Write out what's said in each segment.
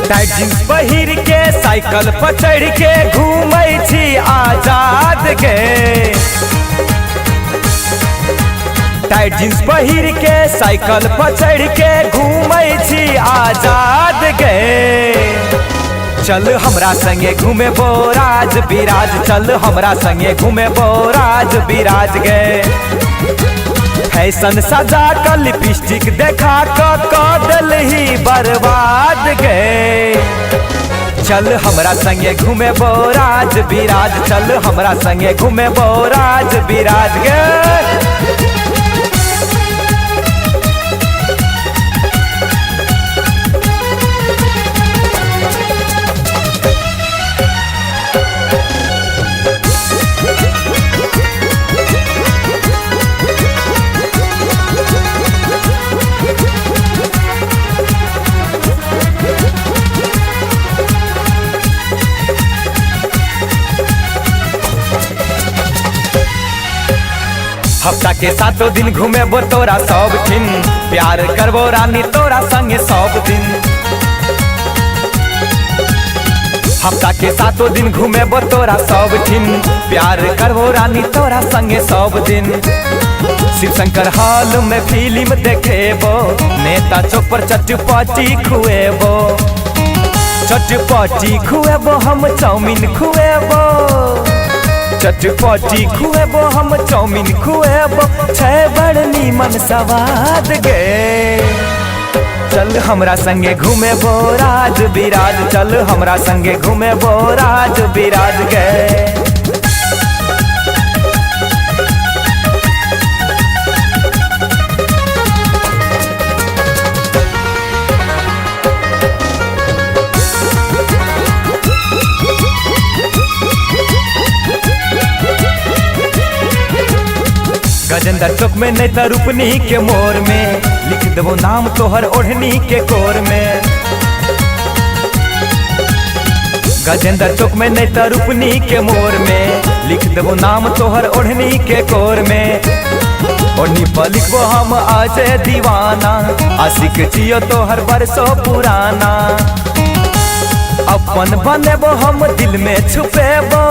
Tight jeans पहिर के cycle पर चढ़ के घूमै छी आजाद के। टाइट जींस पहिर के साइकिल पर चढ़ के घूमै छी आजाद के। चल हमरा संगे घूमे बोराज बिराज, चल हमरा संगे घूमे बोराज बिराज गे। फैशन सजा कर लिपस्टिक देखा कर दिल ही बर्बाद गे। चल हमरा संगे घूमे बोराज बिराज, चल हमरा संगे घूमे बोराज बिराज गे। हफ्ता के 7 दिन घूमेबो तोरा सब दिन, प्यार करबो रानी तोरा संगे सब दिन। हफ्ता के 7 दिन घूमेबो तोरा सब दिन, प्यार करबो रानी तोरा संगे सब दिन। शिव शंकर हॉल में फिल्म देखेबो, नेता चौक पर चटपटी खुएबो। चटपटी खुएबो हम चाउमीन खुएबो, चटपटी खुएबो हम चाउमीन खुएबो, छै बड़ नीमन स्वाद गे। चल हमरा संगे घूमे बोराज बिराज, चल हमरा संगे घूमे बोराज बिराज गे। गजेंद्र चौक में नहीं तो रूपनी के मोर में, लिख देबो नाम तोहर ओढ़नी के कोर में। गजेंद्र चौक में नहीं तो रूपनी के मोर में, लिख देबो नाम तोहर ओढ़नी के कोर में। ओढ़नी पर लिखबो हम आज दीवाना, आशिक जियो तोहर बरसों पुराना। अपन बनेबो हम दिल में छुपेबो,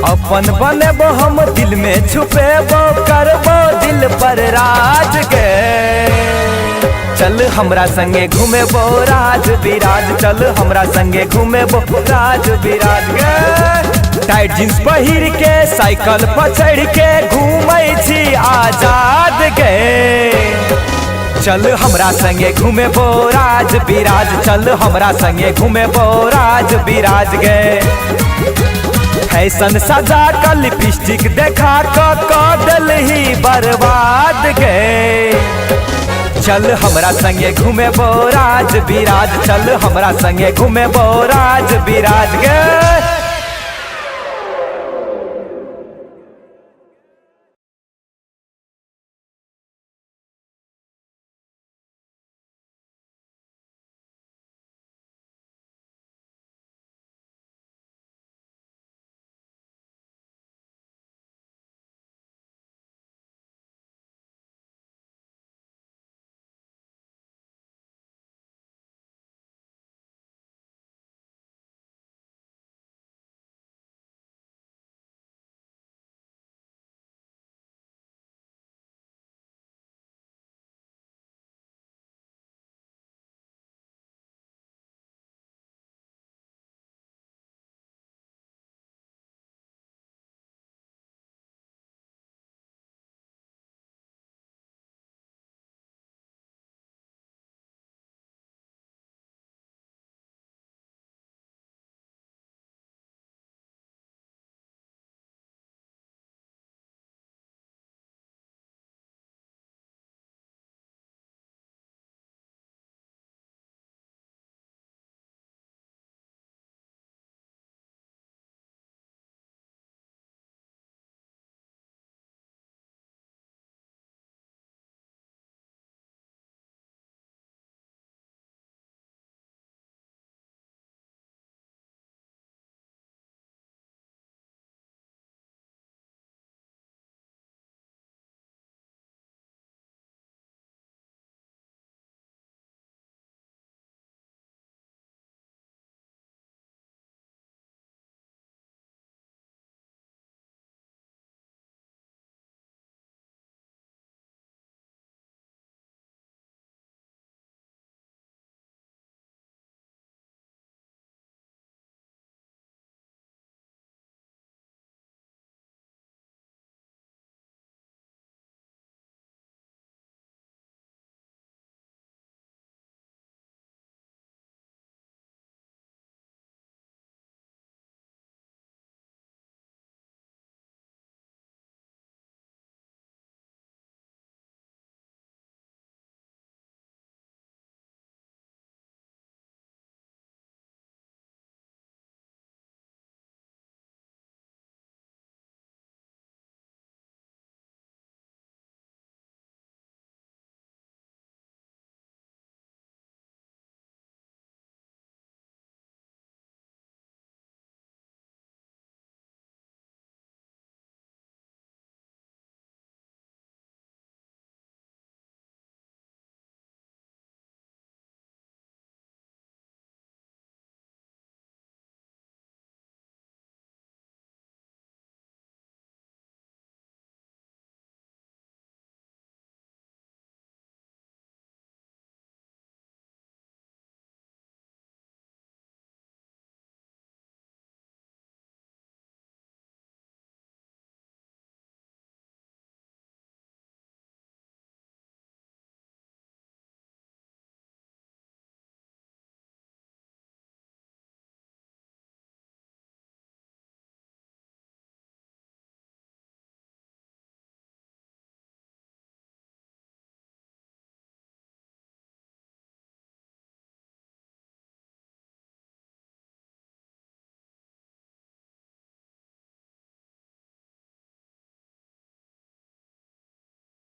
अपन बनेबो हम दिल में छुपेबो, करबो दिल पर राज के। चल हमरा संगे घूमे बोराज बिराज, चल हमरा संगे घूमे बोराज बिराज गे। टाइट जींस पहिर के साइकिल पर चढ़ के घूमै छी आजाद गे। चल हमरा संगे घूमे बोराज बिराज, चल हमरा संगे घूमे बोराज बिराज गे। फैशन सजा कर लिपस्टिक देखा कर दिल ही बर्बाद गे। चल हमरा संगे घूमे बोराज बिराज, चल हमरा संगे घूमे बोराज बिराज गे।